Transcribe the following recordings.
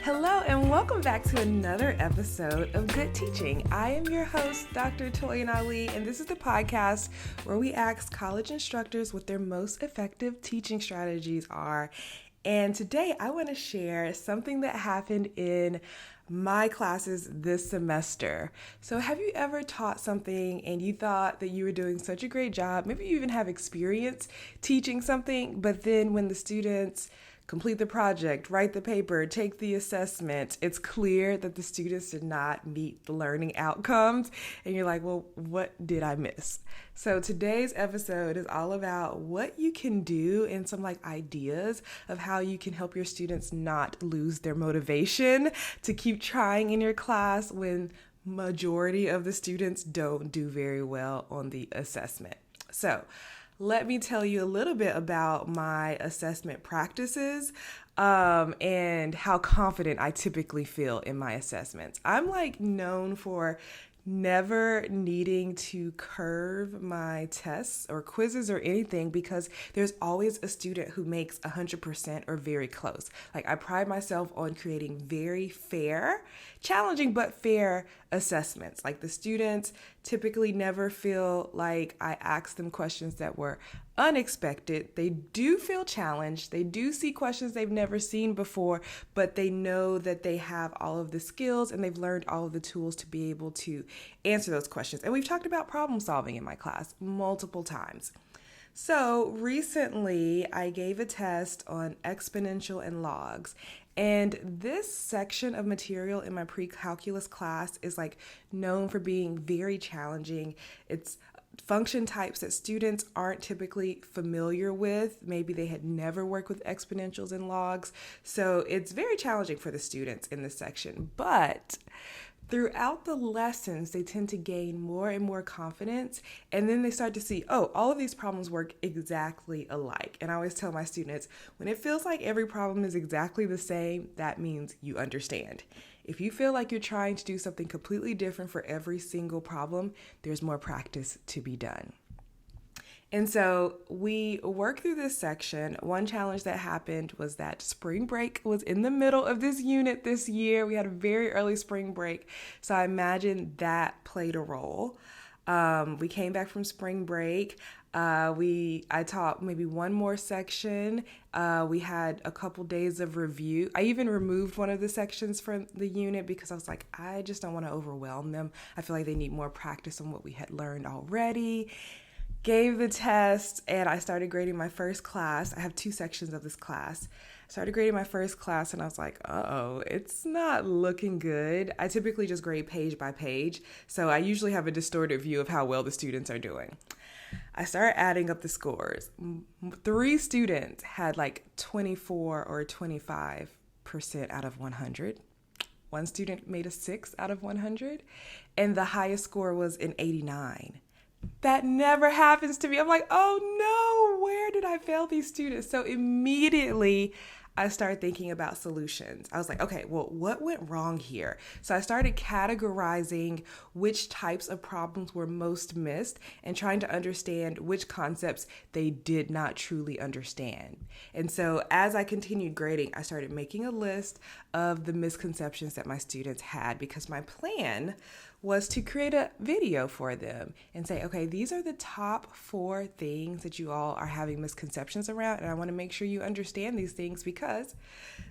Hello and welcome back to another episode of Good Teaching. I am your host, Dr. Toyin Ali, and this is the podcast where we ask college instructors what their most effective teaching strategies are. And today I want to share something that happened in my classes this semester. So have you ever taught something and you thought that you were doing such a great job? Maybe you even have experience teaching something, but then when the students complete the project, write the paper, take the assessment, it's clear that the students did not meet the learning outcomes. And you're like, well, what did I miss? So today's episode is all about what you can do and some ideas of how you can help your students not lose their motivation to keep trying in your class when majority of the students don't do very well on the assessment. So let me tell you a little bit about my assessment practices and how confident I typically feel in my assessments. I'm known for never needing to curve my tests or quizzes or anything because there's always a student who makes 100% or very close. I pride myself on creating very fair, challenging but fair assessments. The students typically never feel like I ask them questions that were unexpected. They do feel challenged. They do see questions they've never seen before, but they know that they have all of the skills and they've learned all of the tools to be able to answer those questions. And we've talked about problem solving in my class multiple times. So recently I gave a test on exponential and logs. And this section of material in my pre-calculus class is known for being very challenging. It's function types that students aren't typically familiar with. Maybe they had never worked with exponentials and logs. So it's very challenging for the students in this section. But throughout the lessons, they tend to gain more and more confidence, and then they start to see, all of these problems work exactly alike. And I always tell my students, when it feels like every problem is exactly the same, that means you understand. If you feel like you're trying to do something completely different for every single problem, there's more practice to be done. And so we worked through this section. One challenge that happened was that spring break was in the middle of this unit this year. We had a very early spring break, so I imagine that played a role. We came back from spring break. I taught maybe one more section. We had a couple days of review. I even removed one of the sections from the unit because I was like, I just don't want to overwhelm them. I feel like they need more practice on what we had learned already. Gave the test, and I started grading my first class. I have two sections of this class. I started grading my first class, and I was like, it's not looking good. I typically just grade page by page, so I usually have a distorted view of how well the students are doing. I started adding up the scores. 3 students had 24 or 25% out of 100. One student made a 6 out of 100, and the highest score was an 89. That never happens to me. I'm like, oh no, where did I fail these students? So immediately I started thinking about solutions. I was like, okay, well, what went wrong here? So I started categorizing which types of problems were most missed and trying to understand which concepts they did not truly understand. And so as I continued grading, I started making a list of the misconceptions that my students had because my plan was to create a video for them and say, okay, these are the top 4 things that you all are having misconceptions around, and I want to make sure you understand these things because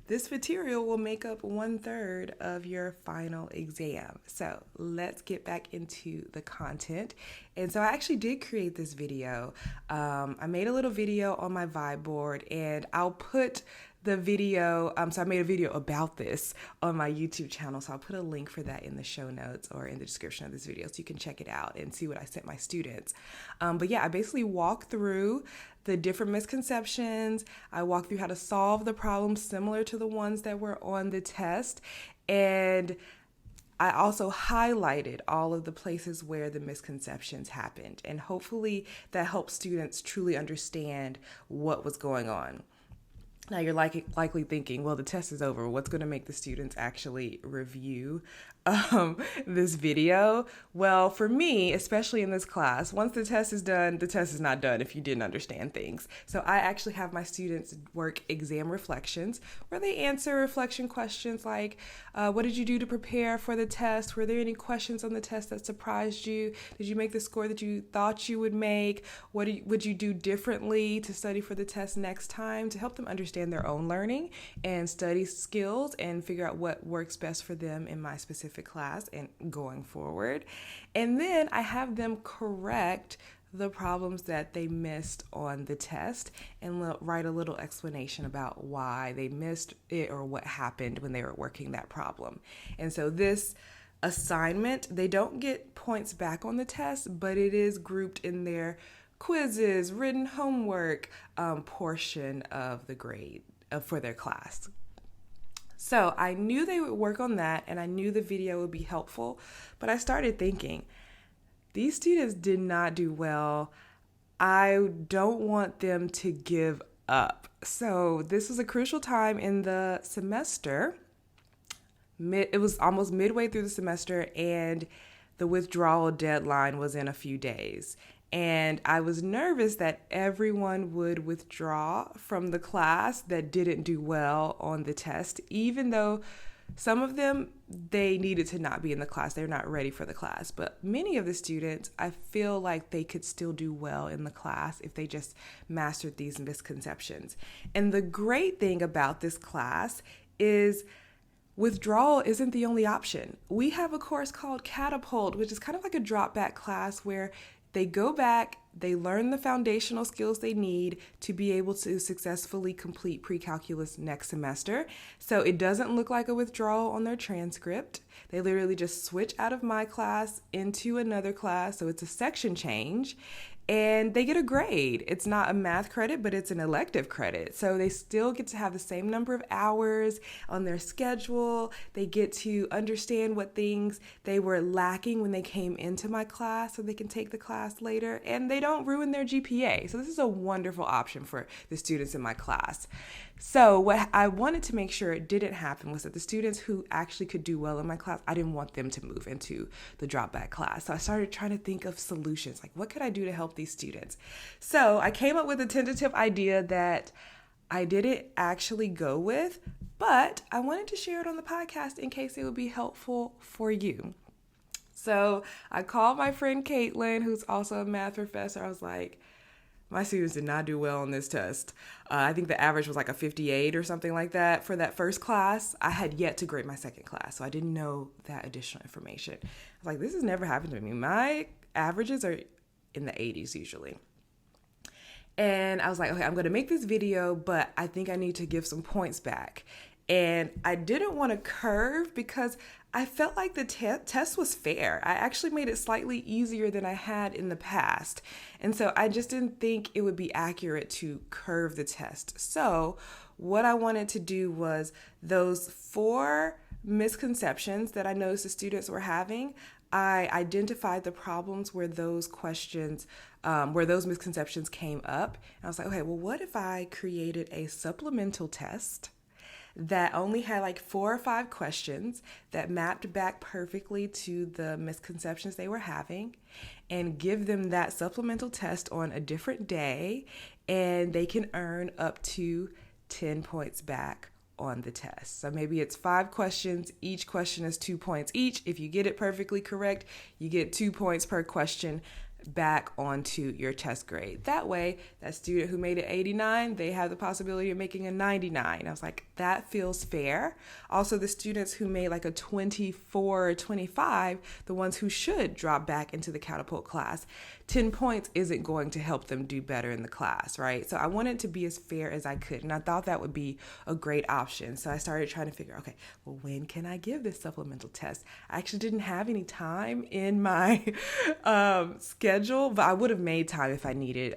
this material will make up 1/3 of your final exam. So let's get back into the content. And so I actually did create this video. I made a little video on my Vibe board, and I'll put the video, so I made a video about this on my YouTube channel, so I'll put a link for that in the show notes or in the description of this video so you can check it out and see what I sent my students. But yeah, I basically walked through the different misconceptions. I walked through how to solve the problems similar to the ones that were on the test, and I also highlighted all of the places where the misconceptions happened, and hopefully that helps students truly understand what was going on. Now you're likely thinking, well, the test is over. What's going to make the students actually review this video? Well, for me, especially in this class, once the test is done, the test is not done if you didn't understand things. So I actually have my students work exam reflections where they answer reflection questions like, what did you do to prepare for the test? Were there any questions on the test that surprised you? Did you make the score that you thought you would make? What would you do differently to study for the test next time, to help them understand their own learning and study skills and figure out what works best for them in my specific class and going forward. And then I have them correct the problems that they missed on the test and write a little explanation about why they missed it or what happened when they were working that problem. And so this assignment, they don't get points back on the test, but it is grouped in their quizzes, written homework portion of the grade for their class. So I knew they would work on that and I knew the video would be helpful, but I started thinking, these students did not do well. I don't want them to give up. So this was a crucial time in the semester. It was almost midway through the semester and the withdrawal deadline was in a few days. And I was nervous that everyone would withdraw from the class that didn't do well on the test, even though some of them, they needed to not be in the class. They're not ready for the class. But many of the students, I feel like they could still do well in the class if they just mastered these misconceptions. And the great thing about this class is withdrawal isn't the only option. We have a course called Catapult, which is kind of like a drop back class where they go back, they learn the foundational skills they need to be able to successfully complete pre-calculus next semester. So it doesn't look like a withdrawal on their transcript. They literally just switch out of my class into another class. So it's a section change. And they get a grade. It's not a math credit, but it's an elective credit. So they still get to have the same number of hours on their schedule. They get to understand what things they were lacking when they came into my class so they can take the class later. And they don't ruin their GPA. So this is a wonderful option for the students in my class. So what I wanted to make sure it didn't happen was that the students who actually could do well in my class, I didn't want them to move into the drop back class. So I started trying to think of solutions, like what could I do to help these students? So I came up with a tentative idea that I didn't actually go with, but I wanted to share it on the podcast in case it would be helpful for you. So I called my friend Caitlin, who's also a math professor. I was like, my students did not do well on this test. I think the average was like a 58 or something like that for that first class. I had yet to grade my second class, so I didn't know that additional information. I was like, this has never happened to me. My averages are in the 80s usually. And I was like, okay, I'm going to make this video, but I think I need to give some points back. And I didn't want to curve because I felt like the test was fair. I actually made it slightly easier than I had in the past. And so I just didn't think it would be accurate to curve the test. So what I wanted to do was those 4 misconceptions that I noticed the students were having, I identified the problems where those questions, where those misconceptions came up. And I was like, okay, well, what if I created a supplemental test that only had like 4 or 5 questions that mapped back perfectly to the misconceptions they were having, and give them that supplemental test on a different day, and they can earn up to 10 points back on the test. So maybe it's 5 questions. Each question is 2 points each. If you get it perfectly correct, you get 2 points per question back onto your test grade. That way, that student who made it 89, they have the possibility of making a 99. I was like, that feels fair. Also, the students who made like a 24 or 25, the ones who should drop back into the catapult class, 10 points isn't going to help them do better in the class, right? So I wanted to be as fair as I could, and I thought that would be a great option. So I started trying to figure, okay, well, when can I give this supplemental test? I actually didn't have any time in my schedule, but I would have made time if I needed.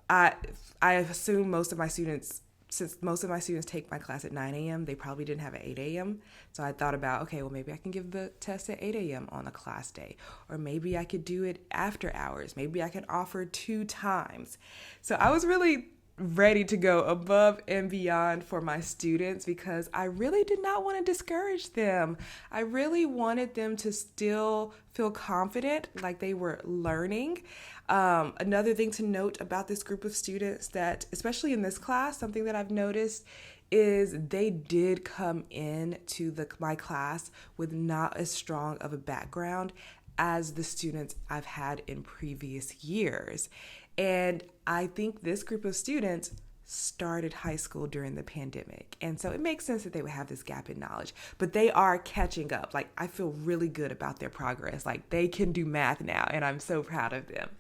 I assume most of my students, since most of my students take my class at 9 a.m., they probably didn't have at 8 a.m. So I thought about, okay, well, maybe I can give the test at 8 a.m. on a class day, or maybe I could do it after hours. Maybe I can offer 2 times. So I was really ready to go above and beyond for my students because I really did not want to discourage them. I really wanted them to still feel confident, like they were learning. Another thing to note about this group of students that, especially in this class, something that I've noticed is they did come in to my class with not as strong of a background as the students I've had in previous years. And I think this group of students started high school during the pandemic. And so it makes sense that they would have this gap in knowledge, but they are catching up. Like, I feel really good about their progress. Like, they can do math now, and I'm so proud of them.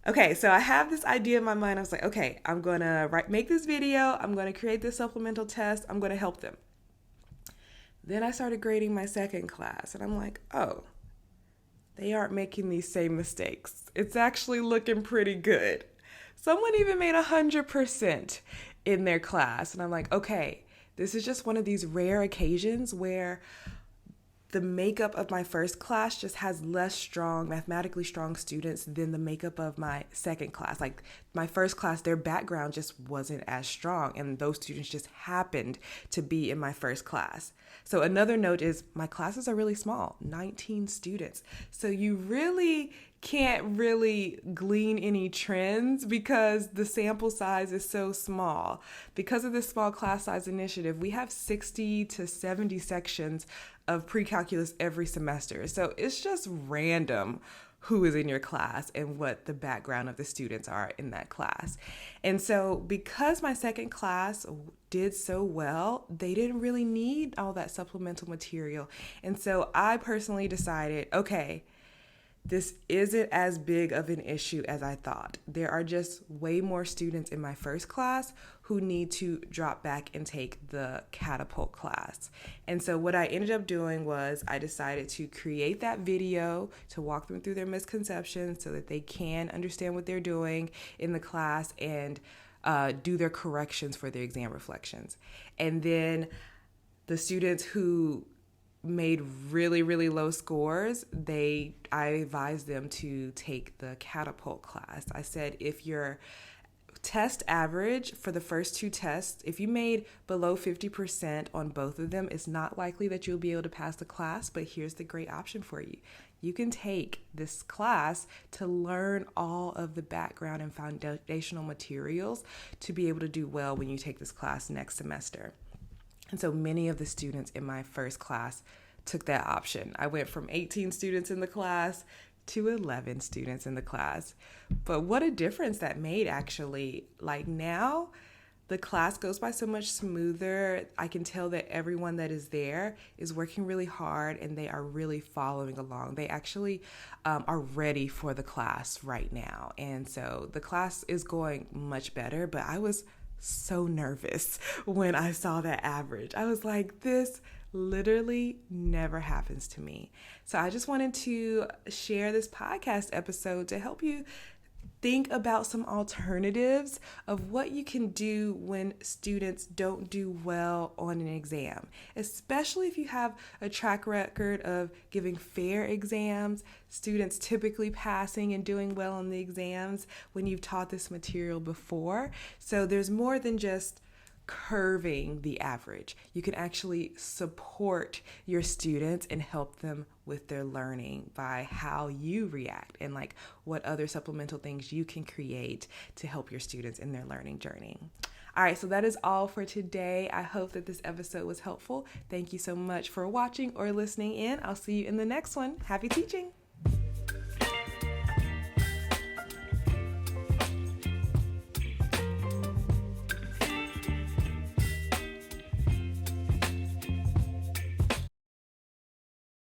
Okay, so I have this idea in my mind. I was like, okay, I'm going to make this video. I'm going to create this supplemental test. I'm going to help them. Then I started grading my second class, and I'm like, oh, they aren't making these same mistakes. It's actually looking pretty good. Someone even made 100% in their class. And I'm like, okay, this is just one of these rare occasions where the makeup of my first class just has less strong, mathematically strong students than the makeup of my second class. Like, my first class, their background just wasn't as strong, and those students just happened to be in my first class. So another note is my classes are really small, 19 students. So you really can't really glean any trends because the sample size is so small. Because of this small class size initiative, we have 60 to 70 sections of pre-calculus every semester. So it's just random who is in your class and what the background of the students are in that class. And so because my second class did so well, they didn't really need all that supplemental material. And so I personally decided, okay, this isn't as big of an issue as I thought. There are just way more students in my first class who need to drop back and take the catapult class. And so what I ended up doing was I decided to create that video to walk them through their misconceptions so that they can understand what they're doing in the class and do their corrections for their exam reflections. And then the students who made really, really low scores, I advised them to take the catapult class. I said, if your test average for the first two tests, if you made below 50% on both of them, it's not likely that you'll be able to pass the class, but here's the great option for you. You can take this class to learn all of the background and foundational materials to be able to do well when you take this class next semester. And so many of the students in my first class took that option. I went from 18 students in the class to 11 students in the class. But what a difference that made, actually. Like, now the class goes by so much smoother. I can tell that everyone that is there is working really hard and they are really following along. They actually are ready for the class right now. And so the class is going much better, but I was so nervous when I saw that average. I was like, this literally never happens to me. So I just wanted to share this podcast episode to help you think about some alternatives of what you can do when students don't do well on an exam, especially if you have a track record of giving fair exams, students typically passing and doing well on the exams when you've taught this material before. So there's more than just curving the average. You can actually support your students and help them with their learning by how you react and like what other supplemental things you can create to help your students in their learning journey. All right, so that is all for today. I hope that this episode was helpful. Thank you so much for watching or listening in. I'll see you in the next one. Happy teaching.